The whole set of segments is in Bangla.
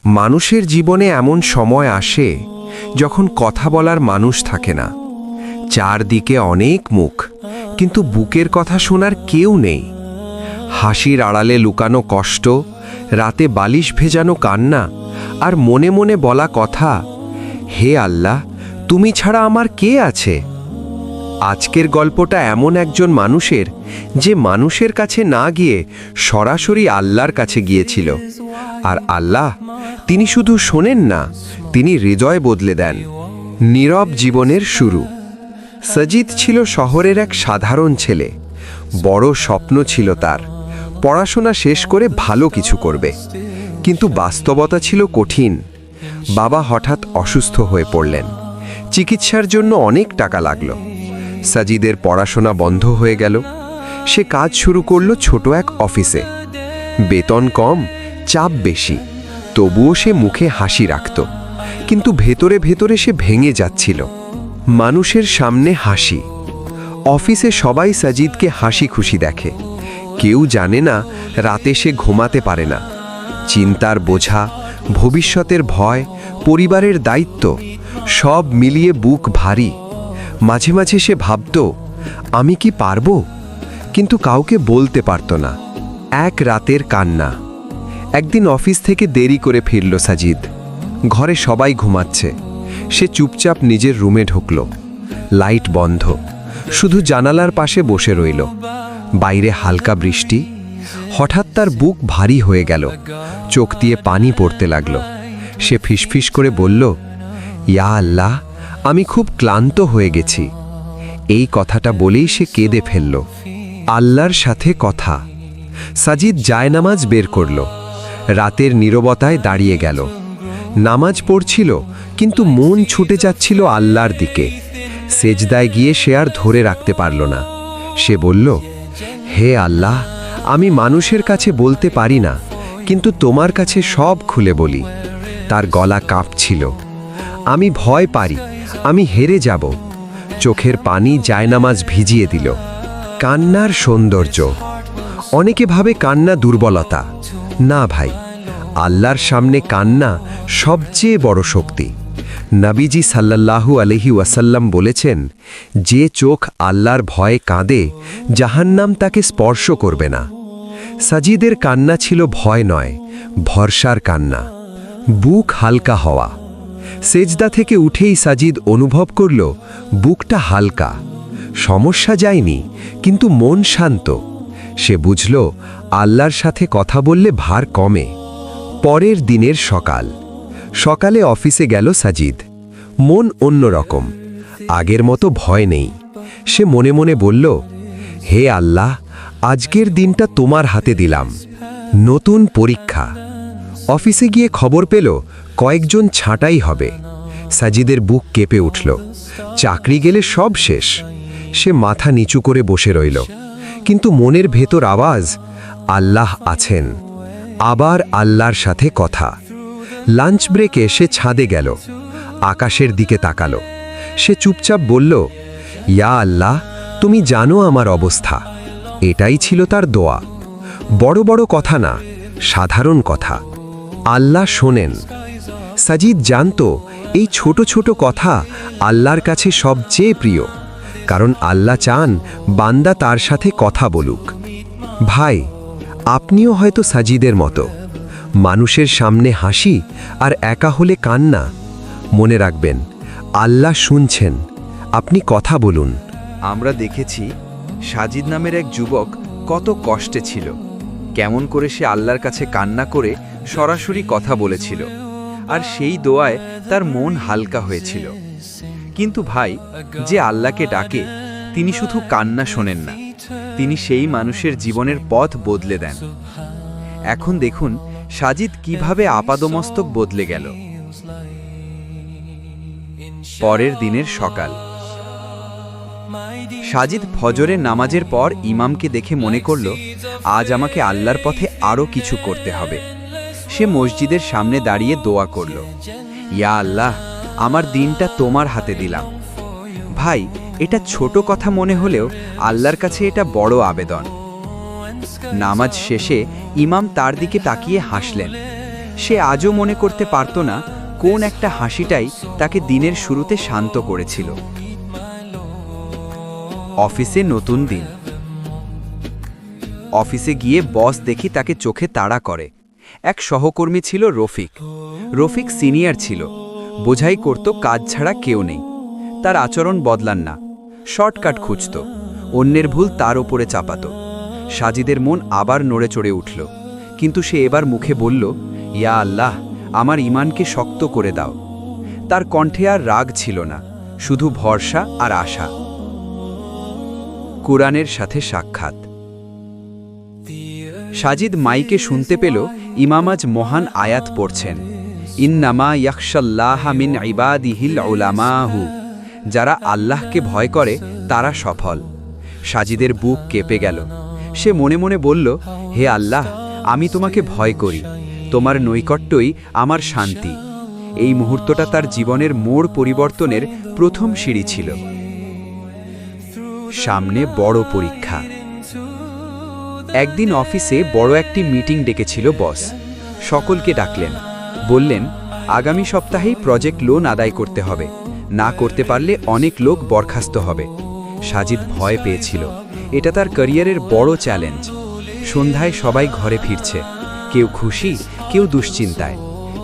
মানুষের জীবনে এমন সময় আসে যখন কথা বলার মানুষ থাকে না। চারদিকে অনেক মুখ, কিন্তু বুকের কথা শোনার কেউ নেই। হাসির আড়ালে লুকানো কষ্ট, রাতে বালিশ ভেজানো কান্না, আর মনে মনে বলা কথা, হে আল্লাহ, তুমি ছাড়া আমার কে আছে? আজকের গল্পটা এমন একজন মানুষের, যে মানুষের কাছে না গিয়ে সরাসরি আল্লাহর কাছে গিয়েছিল। আর আল্লাহ, তিনি শুধু শোনেন না, তিনি হৃদয় বদলে দেন। নীরব জীবনের শুরু। সাজিদ ছিল শহরের এক সাধারণ ছেলে। বড় স্বপ্ন ছিল তার, পড়াশোনা শেষ করে ভালো কিছু করবে। কিন্তু বাস্তবতা ছিল কঠিন। বাবা হঠাৎ অসুস্থ হয়ে পড়লেন। চিকিৎসার জন্য অনেক টাকা লাগলো। সাজিদের পড়াশোনা বন্ধ হয়ে গেল। সে কাজ শুরু করলো ছোট এক অফিসে। বেতন কম, চাপ বেশি, তবুও সে মুখে হাসি রাখত। কিন্তু ভেতরে ভেতরে সে ভেঙে যাচ্ছিল। মানুষের সামনে হাসি, অফিসে সবাই সাজিদকে হাসি খুশি দেখে। কেউ জানে না রাতে সে ঘুমাতে পারে না। চিন্তার বোঝা, ভবিষ্যতের ভয়, পরিবারের দায়িত্ব, সব মিলিয়ে বুক ভারী। মাঝে মাঝে সে ভাবত, আমি কি পারবো? কিন্তু কাউকে বলতে পারত না। এক রাতের কান্না। একদিন অফিস থেকে দেরি করে ফিরল সাজিদ। ঘরে সবাই ঘুমাচ্ছে। সে চুপচাপ নিজের রুমে ঢুকল। লাইট বন্ধ, শুধু জানালার পাশে বসে রইল। বাইরে হালকা বৃষ্টি। হঠাৎ তার বুক ভারী হয়ে গেল, চোখ দিয়ে পানি পড়তে লাগল। সে ফিসফিস করে বলল, ইয়া আল্লাহ, আমি খুব ক্লান্ত হয়ে গেছি। এই কথাটা বলেই সে কেঁদে ফেলল। আল্লাহর সাথে কথা। সাজিদ জায়নামাজ বের করল। রাতের নীরবতায় দাঁড়িয়ে গেল। নামাজ পড়ছিল, কিন্তু মন ছুটে যাচ্ছিল আল্লাহর দিকে। সেজদায় গিয়ে সে আর ধরে রাখতে পারল না। সে বলল, হে আল্লাহ, আমি মানুষের কাছে বলতে পারি না, কিন্তু তোমার কাছে সব খুলে বলি। তার গলা কাঁপছিল। আমি ভয় পারি, আমি হেরে যাব। চোখের পানি জায়নামাজ ভিজিয়ে দিল। কান্নার সৌন্দর্য। অনেকে ভাবে কান্না দুর্বলতা। না ভাই, আল্লাহর সামনে কান্না সবচেয়ে বড় শক্তি। নবীজি সাল্লাল্লাহু আলাইহি ওয়াসাল্লাম বলেছেন, যে চোখ আল্লাহর ভয়ে কাঁদে, জাহান্নাম তাকে স্পর্শ করবে না। সাজিদের কান্না ছিল ভয় নয়, ভরসার কান্না। বুক হালকা হওয়া। সেজদা থেকে উঠেই সাজিদ অনুভব করল বুকটা হালকা। সমস্যা যায়নি, কিন্তু মন শান্ত। সে বুঝল আল্লাহর সাথে কথা বললে ভার কমে। পরের দিনের সকাল। সকালে অফিসে গেল সাজিদ। মন অন্যরকম, আগের মতো ভয় নেই। সে মনে মনে বলল, হে আল্লাহ, আজকের দিনটা তোমার হাতে দিলাম। নতুন পরীক্ষা। অফিসে গিয়ে খবর পেল কয়েকজন ছাঁটাই হবে। সাজিদের বুক কেঁপে উঠল। চাকরি গেলে সব শেষ। সে মাথা নিচু করে বসে রইল, কিন্তু মনের ভেতর আওয়াজ, আল্লাহ আছেন। আবার আল্লাহর সাথে কথা। লাঞ্চ ব্রেকে সে ছাদে গেল। আকাশের দিকে তাকালো। সে চুপচাপ বলল, ইয়া আল্লাহ, তুমি জানো আমার অবস্থা। এটাই ছিল তার দোয়া। বড় বড় কথা না, সাধারণ কথা। আল্লাহ শোনেন। সাজিদ জানত এই ছোট ছোট কথা আল্লাহর কাছে সবচেয়ে প্রিয়, কারণ আল্লাহ চান বান্দা তার সাথে কথা বলুক। ভাই, আপনিও হয়তো সাজিদের মতো, মানুষের সামনে হাসি আর একা হলে কান্না। মনে রাখবেন, আল্লাহ শুনছেন, আপনি কথা বলুন। আমরা দেখেছি সাজিদ নামের এক যুবক কত কষ্টে ছিল, কেমন করে সে আল্লাহর কাছে কান্না করে সরাসরি কথা বলেছিল, আর সেই দোয়ায় তার মন হালকা হয়েছিল। কিন্তু ভাই, যে আল্লাহকে ডাকে, তিনি শুধু কান্না শোনেন না, তিনি সেই মানুষের জীবনের পথ বদলে দেন। এখন দেখুন সাজিদ কিভাবে আপাদমস্তক বদলে গেল। পরের দিনের সকাল। সাজিদ ফজরের নামাজের পর ইমামকে দেখে মনে করল, আজ আমাকে আল্লাহর পথে আরও কিছু করতে হবে। সে মসজিদের সামনে দাঁড়িয়ে দোয়া করল, ইয়া আল্লাহ, আমার দিনটা তোমার হাতে দিলাম। ভাই, এটা ছোট কথা মনে হলেও আল্লাহর কাছে এটা বড় আবেদন। নামাজ শেষে ইমাম তার দিকে তাকিয়ে হাসলেন। সে আজও মনে করতে পারত না কোন একটা হাসিটাই তাকে দিনের শুরুতে শান্ত করেছিল। অফিসে নতুন দিন। অফিসে গিয়ে বস দেখি তাকে চোখে তাড়া করে। এক সহকর্মী ছিল রফিক। রফিক সিনিয়র ছিল, বোঝাই করত কাজ ছাড়া কেউ নেই। তার আচরণ বদলান না, শর্টকাট খুঁজত, অন্যের ভুল তার ওপরে চাপাত। সাজিদের মন আবার নড়ে চড়ে উঠল, কিন্তু সে এবার মুখে বলল, ইয়া আল্লাহ, আমার ঈমানকে শক্ত করে দাও। তার কণ্ঠে আর রাগ ছিল না, শুধু ভরসা আর আশা। কুরআনের সাথে সাক্ষাৎ। সাজিদ মাইকে শুনতে পেল ইমাম আজ মহান আয়াত পড়ছেন, ইন্নামা ইয়াখশাল্লাহা মিন ইবাদিহিল উলামাহু। যারা আল্লাহকে ভয় করে তারা সফল। সাজিদের বুক কেঁপে গেল। সে মনে মনে বলল, হে আল্লাহ, আমি তোমাকে ভয় করি, তোমার নৈকট্যই আমার শান্তি। এই মুহূর্তটা তার জীবনের মোড় পরিবর্তনের প্রথম সিঁড়ি ছিল। সামনে বড় পরীক্ষা। একদিন অফিসে বড় একটি মিটিং ডেকেছিল বস। সকলকে ডাকলেন, বললেন, আগামী সপ্তাহেই প্রজেক্ট লোন আদায় করতে হবে, না করতে পারলে অনেক লোক বরখাস্ত হবে। সাজিদ ভয় পেয়েছিল, এটা তার ক্যারিয়ারের বড় চ্যালেঞ্জ। সন্ধ্যায় সবাই ঘরে ফিরছে, কেউ খুশি, কেউ দুশ্চিন্তায়।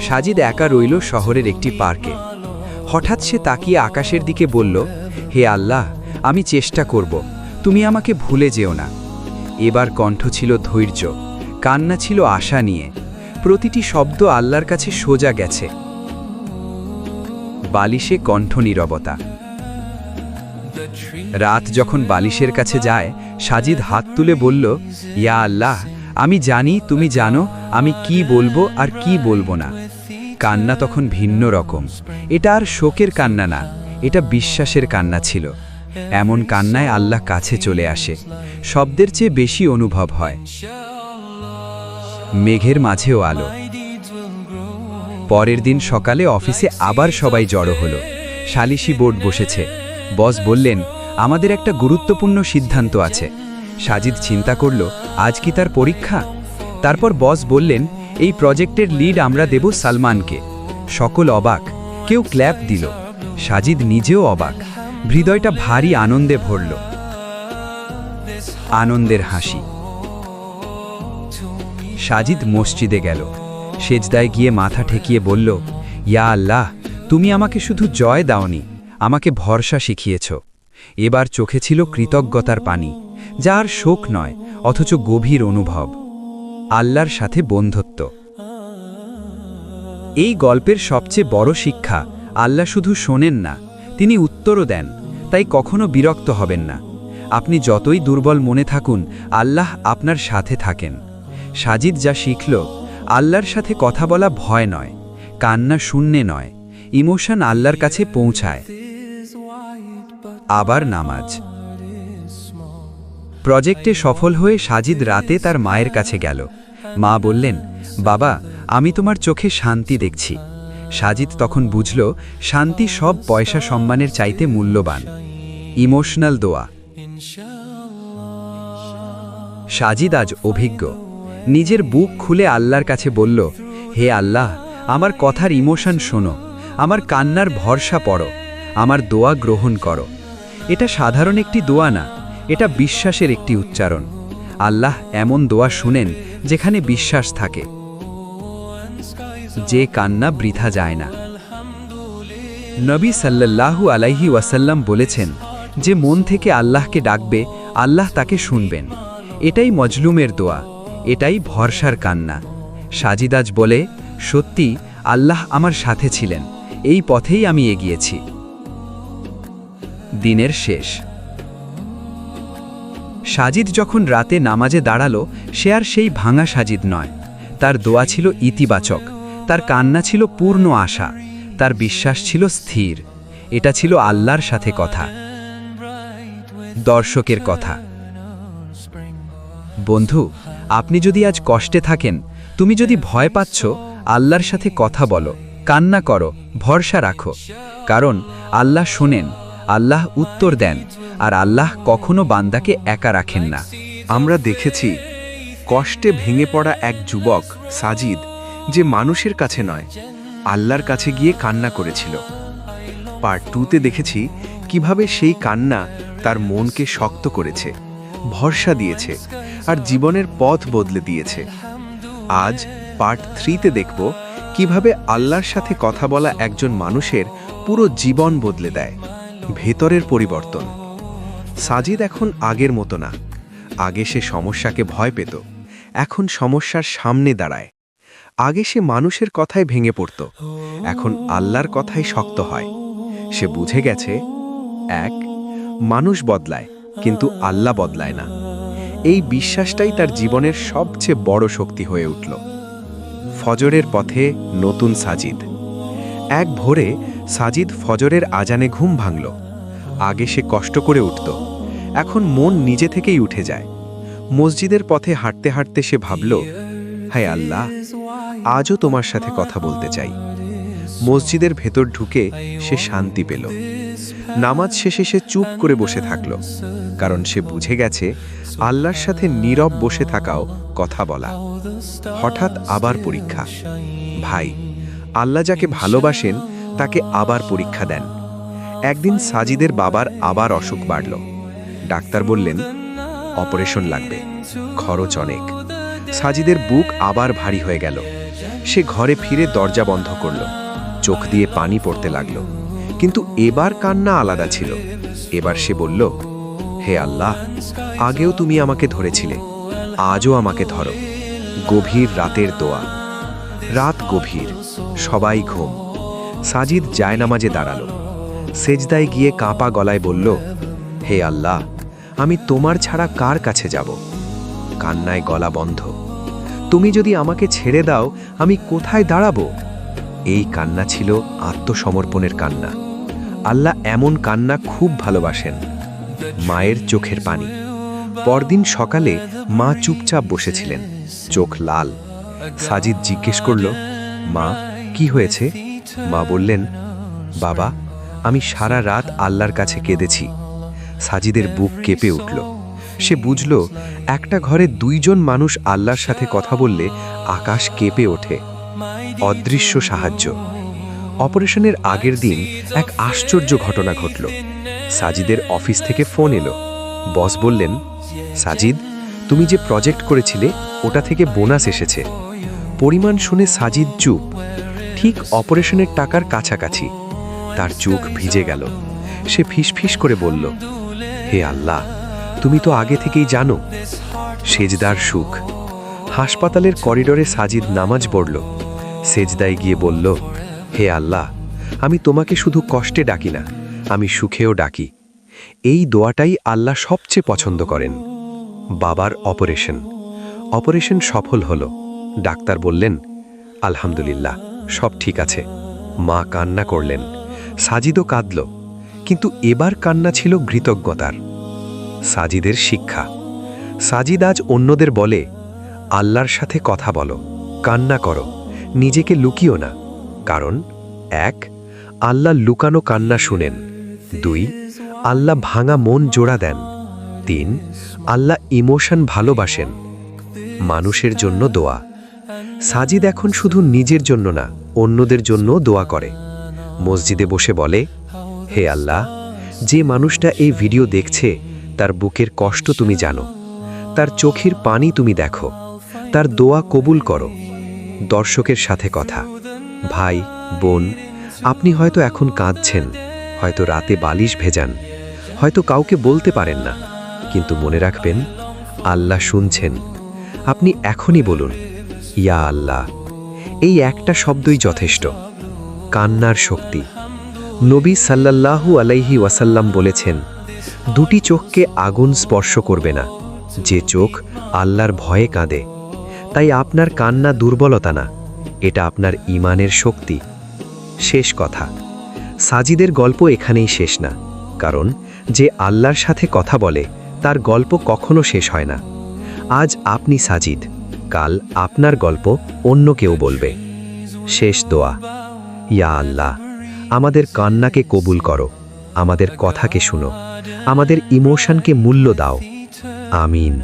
সাজিদ একা রইল শহরের একটি পার্কে। হঠাৎ সে তাকিয়ে আকাশের দিকে বলল, হে আল্লাহ, আমি চেষ্টা করব, তুমি আমাকে ভুলে যেও না। এবার কণ্ঠ ছিল ধৈর্য, কান্না ছিল আশা নিয়ে। প্রতিটি শব্দ আল্লাহর কাছে সোজা গেছে। বালিশে কণ্ঠ নীরবতা। রাত যখন বালিশের কাছে যায়, সাজিদ হাত তুলে বলল, ইয়া আল্লাহ, আমি জানি তুমি জানো আমি কি বলবো আর কি বলবো না। কান্না তখন ভিন্ন রকম। এটা আর শোকের কান্না না, এটা বিশ্বাসের কান্না ছিল। এমন কান্নায় আল্লাহ কাছে চলে আসে, শব্দের চেয়ে বেশি অনুভব হয়। মেঘের মাঝেও আলো। পরের দিন সকালে অফিসে আবার সবাই জড়ো হলো। সালিশি বোর্ড বসেছে। বস বললেন, আমাদের একটা গুরুত্বপূর্ণ সিদ্ধান্ত আছে। সাজিদ চিন্তা করল, আজ কি তার পরীক্ষা? তারপর বস বললেন, এই প্রজেক্টের লিড আমরা দেব সালমানকে। সকল অবাক, কেউ ক্ল্যাপ দিল। সাজিদ নিজেও অবাক, হৃদয়টা ভারী আনন্দে ভরল। আনন্দের হাসি। সাজিদ মসজিদে গেল। সেজদায় গিয়ে মাথা ঠেকিয়ে বলল, ইয়া আল্লাহ, তুমি আমাকে শুধু জয় দাওনি, আমাকে ভরসা শিখিয়েছ। এবার চোখে ছিল কৃতজ্ঞতার পানি, যা আর শোক নয়, অথচ গভীর অনুভব। আল্লাহর সাথে বন্ধুত্ব। এই গল্পের সবচেয়ে বড় শিক্ষা, আল্লাহ শুধু শোনেন না, তিনি উত্তরও দেন। তাই কখনো বিরক্ত হবেন না। আপনি যতই দুর্বল মনে থাকুন, আল্লাহ আপনার সাথে থাকেন। সাজিদ যা শিখল, আল্লাহর সাথে কথা বলা ভয় নয়, কান্না শূন্যে নয়, ইমোশন আল্লাহর কাছে পৌঁছায়। আবার নামাজ। প্রজেক্টে সফল হয়ে সাজিদ রাতে তার মায়ের কাছে গেল। মা বললেন, বাবা, আমি তোমার চোখে শান্তি দেখছি। সাজিদ তখন বুঝল, শান্তি সব পয়সা সম্মানের চাইতে মূল্যবান। ইমোশনাল দোয়া। সাজিদ আজ অভিজ্ঞ। নিজের বুক খুলে আল্লাহর কাছে বলল, হে আল্লাহ, আমার কথার ইমোশন শোনো, আমার কান্নার ভরসা পড়ো, আমার দোয়া গ্রহণ করো। এটা সাধারণ একটি দোয়া না, এটা বিশ্বাসের একটি উচ্চারণ। আল্লাহ এমন দোয়া শুনেন যেখানে বিশ্বাস থাকে। যে কান্না বৃথা যায় না। নবী সাল্লাল্লাহু আলাইহি ওয়াসাল্লাম বলেছেন, যে মন থেকে আল্লাহকে ডাকবে, আল্লাহ তাকে শুনবেন। এটাই মজলুমের দোয়া, এটাই ভরসার কান্না। সাজিদ আজ বলে, সত্যি আল্লাহ আমার সাথে ছিলেন, এই পথেই আমি এগিয়েছি। দিনের শেষ। সাজিদ যখন রাতে নামাজে দাঁড়ালো, সে আর সেই ভাঙা সাজিদ নয়। তার দোয়া ছিল ইতিবাচক, তার কান্না ছিল পূর্ণ আশা, তার বিশ্বাস ছিল স্থির। এটা ছিল আল্লাহর সাথে কথা। দর্শকের কথা। বন্ধু, আপনি যদি আজ কষ্টে থাকেন, তুমি যদি ভয় পাচ্ছ, আল্লাহর সাথে কথা বলো, কান্না করো, ভরসা রাখো। কারণ আল্লাহ শোনেন, আল্লাহ উত্তর দেন, আর আল্লাহ কখনো বান্দাকে একা রাখেন না। আমরা দেখেছি, কষ্টে ভেঙে পড়া এক যুবক সাজিদ যে মানুষের কাছে নয়, আল্লাহর কাছে গিয়ে কান্না করেছিল। পার্ট 2তে দেখেছি কিভাবে সেই কান্না তার মনকে শক্ত করেছে, ভরসা দিয়েছে আর জীবনের পথ বদলে দিয়েছে। আজ পার্ট 3তে দেখব কিভাবে আল্লাহর সাথে কথা বলা একজন মানুষের পুরো জীবন বদলে দেয়, ভেতরের পরিবর্তন। সাজিদ এখন আগের মতো না। আগে সে সমস্যাকে ভয় পেত, এখন সমস্যার সামনে দাঁড়ায়। আগে সে মানুষের কথায় ভেঙে পড়ত, এখন আল্লাহর কথাই শক্ত হয়। সে বুঝে গেছে, এক, মানুষ বদলায় কিন্তু আল্লাহ বদলায় না। এই বিশ্বাসটাই তার জীবনের সবচেয়ে বড় শক্তি হয়ে উঠল। ফজরের পথে নতুন সাজিদ। এক ভোরে সাজিদ ফজরের আজানে ঘুম ভাঙল। আগে সে কষ্ট করে উঠত, এখন মন নিজে থেকেই উঠে যায়। মসজিদের পথে হাঁটতে হাঁটতে সে ভাবল, হায় আল্লাহ, আজও তোমার সাথে কথা বলতে চাই। মসজিদের ভেতর ঢুকে সে শান্তি পেল। নামাজ শেষে সে চুপ করে বসে থাকল, কারণ সে বুঝে গেছে আল্লাহর সাথে নীরব বসে থাকাও কথা বলা। হঠাৎ আবার পরীক্ষা। ভাই, আল্লাহ যাকে ভালোবাসেন তাকে আবার পরীক্ষা দেন। একদিন সাজিদের বাবার আবার অসুখ বাড়ল। ডাক্তার বললেন অপারেশন লাগবে, খরচ অনেক। সাজিদের বুক আবার ভারী হয়ে গেল। সে ঘরে ফিরে দরজা বন্ধ করল, চোখ দিয়ে পানি পড়তে লাগল। কিন্তু এবার কান্না আলাদা ছিল। এবার সে বলল, হে আল্লাহ, আগেও তুমি আমাকে ধরেছিলে, আজও আমাকে ধরো। গভীর রাতের দোয়া। রাত গভীর, সবাই ঘুম। সাজিদ জায়নামাজে দাঁড়ালো। সেজদায় গিয়ে কাঁপা গলায় বলল, হে আল্লাহ, আমি তোমার ছাড়া কার কাছে যাব? কান্নায় গলা বন্ধ। তুমি যদি আমাকে ছেড়ে দাও, আমি কোথায় দাঁড়াবো? এই কান্না ছিল আত্মসমর্পণের কান্না। আল্লাহ এমন কান্না খুব ভালোবাসেন। মায়ের চোখের পানি। পরদিন সকালে মা চুপচাপ বসেছিলেন, চোখ লাল। সাজিদ জিজ্ঞেস করল, মা, কি হয়েছে? মা বললেন, বাবা, আমি সারা রাত আল্লাহর কাছে কেঁদেছি। সাজিদের বুক কেঁপে উঠল। সে বুঝল, একটা ঘরে দুইজন মানুষ আল্লাহর সাথে কথা বললে আকাশ কেঁপে ওঠে। অদৃশ্য সাহায্য। অপারেশনের আগের দিন এক আশ্চর্য ঘটনা ঘটল। সাজিদের অফিস থেকে ফোন এলো। বস বললেন, সাজিদ, তুমি যে প্রজেক্ট করেছিলে ওটা থেকে বোনাস এসেছে। পরিমাণ শুনে সাজিদ চুপ। ঠিক অপারেশনের টাকার কাছাকাছি। তার চোখ ভিজে গেল। সে ফিসফিস করে বলল, হে আল্লাহ, তুমি তো আগে থেকেই জানো। সেজদার সুখ। হাসপাতালের করিডোরে সাজিদ নামাজ পড়ল। সেজদায় গিয়ে বলল, হে আল্লাহ, আমি তোমাকে শুধু কষ্টে ডাকি না, আমি সুখেও ডাকি। এই দোয়াটাই আল্লাহ সবচেয়ে পছন্দ করেন। বাবার অপারেশন। অপারেশন সফল হলো। ডাক্তার বললেন, আলহামদুলিল্লাহ, সব ঠিক আছে। মা কান্না করলেন। সাজিদও কাঁদল, কিন্তু এবার কান্না ছিল কৃতজ্ঞতার। সাজিদের শিক্ষা। সাজিদ আজ অন্যদের বলে, আল্লাহর সাথে কথা বলো, কান্না করো, নিজেকে লুকিও না। কারণ 1, আল্লাহ লুকানো কান্না শুনেন। 2, আল্লাহ ভাঙা মন জোড়া দেন। 3, আল্লাহ ইমোশন ভালোবাসেন। মানুষের জন্য দোয়া। সাজিদ এখন শুধু নিজের জন্য না, অন্যদের জন্য দোয়া করে। মসজিদে বসে বলে, হে আল্লাহ, যে মানুষটা এই ভিডিও দেখছে তার বুকের কষ্ট তুমি জানো, তার চোখের পানি তুমি দেখো, তার দোয়া কবুল করো। দর্শকের সাথে কথা। ভাই, বোন, আপনি হয়তো এখন কাঁদছেন, হয়তো রাতে বালিশ ভেজান, হয়তো কাউকে বলতে পারেন না, কিন্তু মনে রাখবেন, আল্লাহ শুনছেন। আপনি এখনই বলুন, ইয়া আল্লাহ। এই একটা শব্দই যথেষ্ট। কান্নার শক্তি। নবী সাল্লাল্লাহু আলাইহি ওয়াসাল্লাম বলেছেন, দুটি চোখকে আগুন স্পর্শ করবে না, যে চোখ আল্লাহর ভয়ে কাঁদে। তাই আপনার কান্না দুর্বলতা না, এটা আপনার ঈমানের শক্তি। শেষ কথা, সাজিদের গল্প এখানেই শেষ না, কারণ যে আল্লাহর সাথে কথা বলে তার গল্প কখনো শেষ হয় না। আজ আপনি সাজিদ, কাল আপনার গল্প অন্য কেউ বলবে। শেষ দোয়া। ইয়া আল্লাহ, আমাদের কান্নাকে কবুল করো, আমাদের কথাকে শুনো, আমাদের ইমোশনকে মূল্য দাও। আমিন।